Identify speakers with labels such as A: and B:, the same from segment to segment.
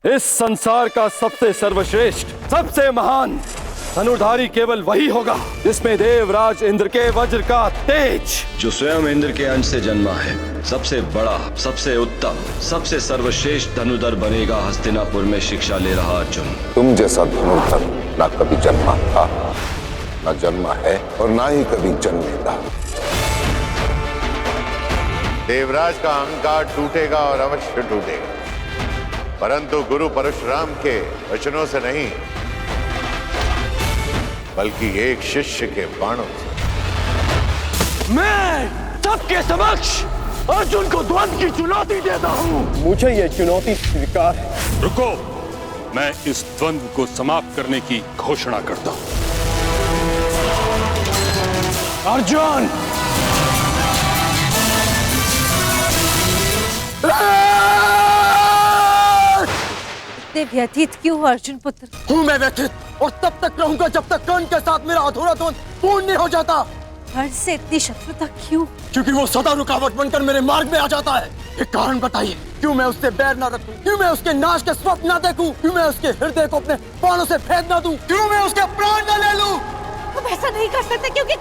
A: इस संसार का सबसे सर्वश्रेष्ठ, सबसे महान धनुर्धारी केवल वही होगा जिसमें देवराज इंद्र के वज्र का तेज,
B: जो स्वयं इंद्र के अंश से जन्मा है, सबसे बड़ा, सबसे उत्तम, सबसे सर्वश्रेष्ठ धनुर्धर बनेगा हस्तिनापुर में शिक्षा ले रहा अर्जुन।
C: तुम जैसा धनुर्धर ना कभी जन्मा था, ना जन्मा है और ना ही कभी जन्मेगा।
D: देवराज का अहंकार टूटेगा और अवश्य टूटेगा, परंतु गुरु परशुराम के वचनों से नहीं, बल्कि एक शिष्य के बाणों से।
A: मैं सबके समक्ष अर्जुन को द्वंद्व की चुनौती देता हूँ।
E: मुझे ये चुनौती स्वीकार है।
F: रुको, मैं इस द्वंद्व को समाप्त करने की घोषणा करता हूँ।
A: अर्जुन,
G: इतने व्यथित क्यों अर्जुन पुत्र?
E: हूँ मैं व्यथित और तब तक रहूंगा जब तक कर्ण के साथ मेरा अधूरा द्वंद्व पूर्ण नहीं हो जाता।
G: कर्ण से इतनी शत्रुता क्यों?
E: क्योंकि वो सदा रुकावट बनकर मेरे मार्ग में आ जाता है। एक कारण बताइए, क्यों मैं उससे बैर ना रखूं? क्यों मैं उसके नाश के स्वप्न ना देखूं? क्यों मैं उसके हृदय को अपने बाणों से फेंक ना दूं? क्यों मैं उसके प्राण न ले लूं?
G: तुम ऐसा नहीं कर सकते क्योंकि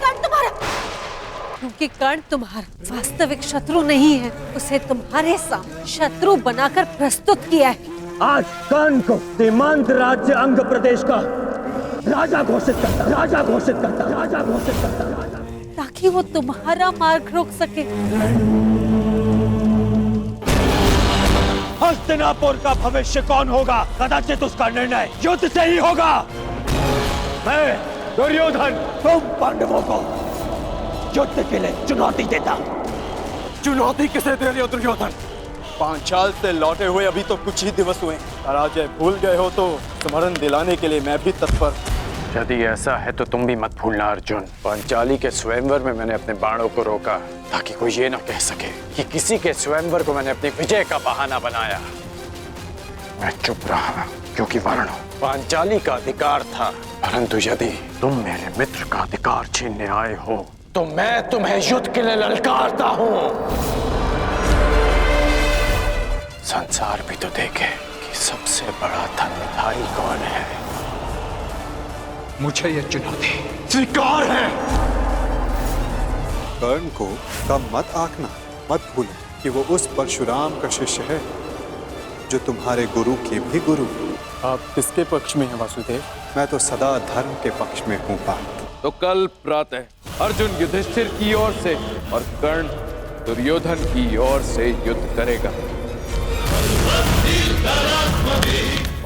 G: कर्ण तुम्हारा वास्तविक शत्रु नहीं है। उसे तुम्हारे सामने शत्रु बनाकर प्रस्तुत किया है।
E: आज कर्ण को सीमांत राज्य अंग प्रदेश का राजा घोषित करता,
G: ताकि वो तुम्हारा मार्ग रोक सके।
E: हस्तिनापुर का भविष्य कौन होगा? कदाचित उसका निर्णय युद्ध से ही होगा। मैं दुर्योधन तुम पांडवों को युद्ध के लिए चुनौती देता हूं। चुनौती किसे दे रहे हो दुर्योधन? पांचाल से लौटे हुए अभी तो कुछ ही दिवस हुए। पराजय भूल गए हो तो स्मरण दिलाने के लिए मैं भी तत्पर।
H: यदि ऐसा है तो तुम भी मत भूलना अर्जुन, पांचाली के स्वयंवर में मैंने अपने बाणों को रोका ताकि कोई ये ना कह सके कि किसी के स्वयंवर को मैंने अपनी विजय का बहाना बनाया। मैं चुप रहा क्योंकि वर्ण पांचाली का अधिकार था, परंतु यदि तुम मेरे मित्र का अधिकार छीनने आए हो तो मैं तुम्हें युद्ध के लिए ललकारता हूँ। संसार भी तो देखे कि सबसे बड़ा धनुर्धारी कौन है। मुझे यह चुनौती स्वीकार है।
I: कर्ण को कम मत आंकना, मत भूलो कि वो उस परशुराम का शिष्य है जो तुम्हारे गुरु के भी गुरु।
E: आप किसके पक्ष में हैं वासुदेव?
I: मैं तो सदा धर्म के पक्ष में हूँ पार्थ।
A: तो कल प्रातः अर्जुन युधिष्ठिर की ओर से और कर्ण दुर्योधन की ओर से युद्ध करेगा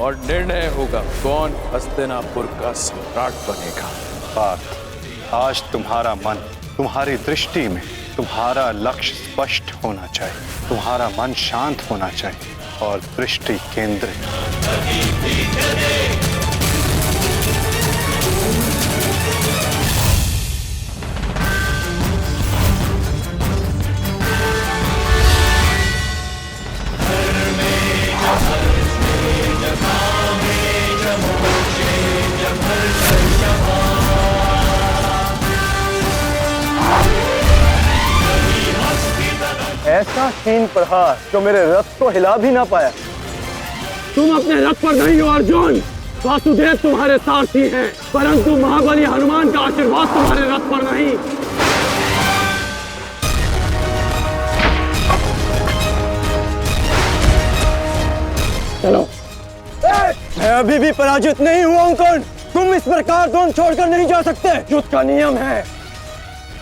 A: और निर्णय होगा कौन हस्तिनापुर का सम्राट बनेगा।
I: पार्थ, आज तुम्हारा मन, तुम्हारी दृष्टि में तुम्हारा लक्ष्य स्पष्ट होना चाहिए, तुम्हारा मन शांत होना चाहिए और दृष्टि केंद्रित।
E: ऐसा हीन प्रहार जो मेरे रथ को हिला भी ना पाया। तुम अपने रथ पर नहीं हो अर्जुन, वासुदेव तुम्हारे सारथी हैं, परंतु महाबली हनुमान का आशीर्वाद तुम्हारे रथ पर नहीं। चलो, मैं अभी भी पराजित नहीं हुआ हूं कर्ण। तुम इस प्रकार द्वंद्व छोड़कर नहीं जा सकते। युद्ध का नियम है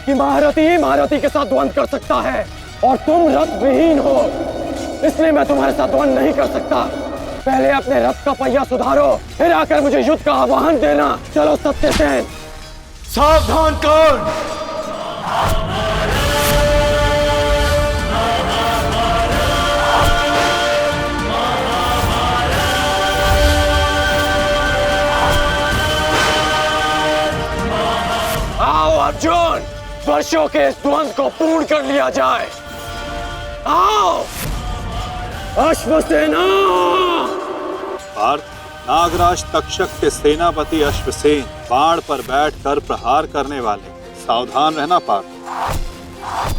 E: कि महारथी ही महारथी के साथ द्वंद्व कर सकता है और तुम रथ विहीन हो, इसलिए मैं तुम्हारे साथ द्वंद्व नहीं कर सकता। पहले अपने रथ का पहिया सुधारो, फिर आकर मुझे युद्ध का आह्वान देना। चलो सत्यसेन। सावधान कर्ण। आओ अर्जुन, वर्षों के इस द्वंद्व को पूर्ण कर लिया जाए। आओ अश्वसेना।
I: पार्थ, नागराज तक्षक के सेनापति अश्वसेन बाण पर बैठकर प्रहार करने वाले, सावधान रहना पार्थ।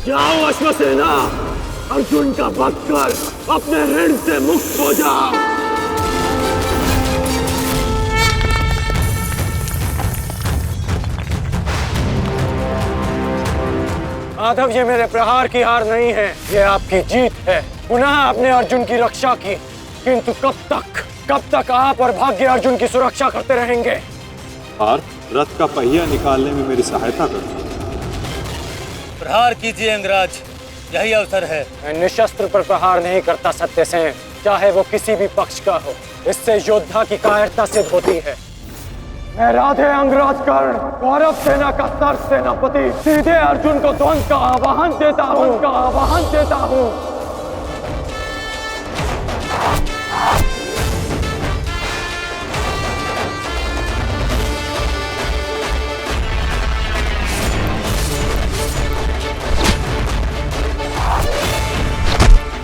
E: जाओ अश्वसेना, अर्जुन का वध कर अपने ऋण से मुक्त हो जाओ। माधव, ये मेरे प्रहार की हार नहीं है, ये आपकी जीत है। पुनः आपने अर्जुन की रक्षा की, किंतु कब तक आप और भाग्य अर्जुन की सुरक्षा करते रहेंगे?
I: पार्थ, रथ का पहिया निकालने में मेरी सहायता करो।
J: प्रहार कीजिए अंगराज, यही अवसर है।
E: मैं निशस्त्र पर प्रहार नहीं करता सत्यसेन, चाहे वो किसी भी पक्ष का हो। इससे योद्धा की कायरता सिद्ध होती है। मैं राधे अंगराज कर्ण, कौरव सेना का सर सेनापति, सीधे अर्जुन को द्वंद्व का आह्वान देता हूँ।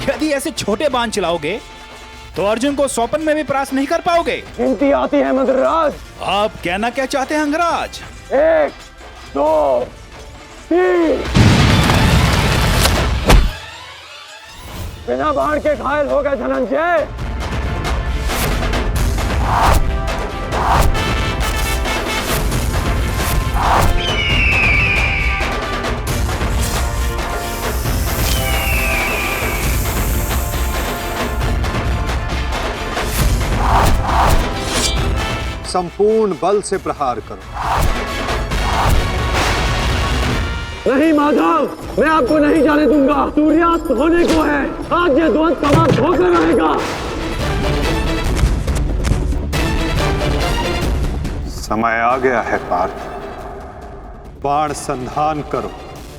K: यदि ऐसे छोटे बाण चलाओगे तो अर्जुन को स्वपन में भी परास्त नहीं कर पाओगे।
E: गिनती आती है मगरराज।
K: आप कहना क्या चाहते हैं अंगराज?
E: 1, 2, 3। बिना बाण के घायल हो गए धनंजय।
I: संपूर्ण बल से प्रहार करो।
E: नहीं माधव, मैं आपको नहीं जाने दूंगा। सूर्यास्त होने को है, आज ये द्वंद्व समाप्त होकर रहेगा।
I: समय आ गया है पार्थ, बाण संधान करो।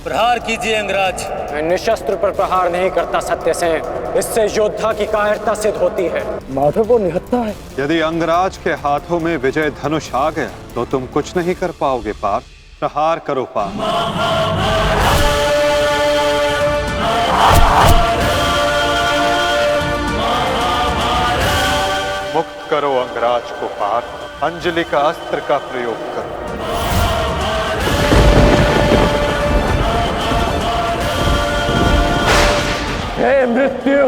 J: प्रहार कीजिए अंगराज।
E: मैं निशस्त्र पर प्रहार नहीं करता सत्यसेन, इससे योद्धा की कायरता सिद्ध होती है। माधव वो निहत्था है।
I: यदि अंगराज के हाथों में विजय धनुष आ गया तो तुम कुछ नहीं कर पाओगे पार्थ। प्रहार करो पार्थ। मुक्त करो अंगराज को पार्थ। अंजलि का अस्त्र का प्रयोग करो।
E: हे मृत्यु,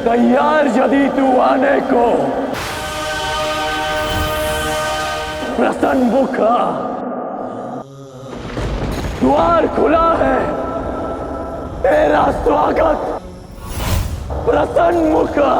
E: तैयार यदि तू आने को। प्रसन्न मुखा, द्वार खुला है, तेरा स्वागत। प्रसन्न मुखा।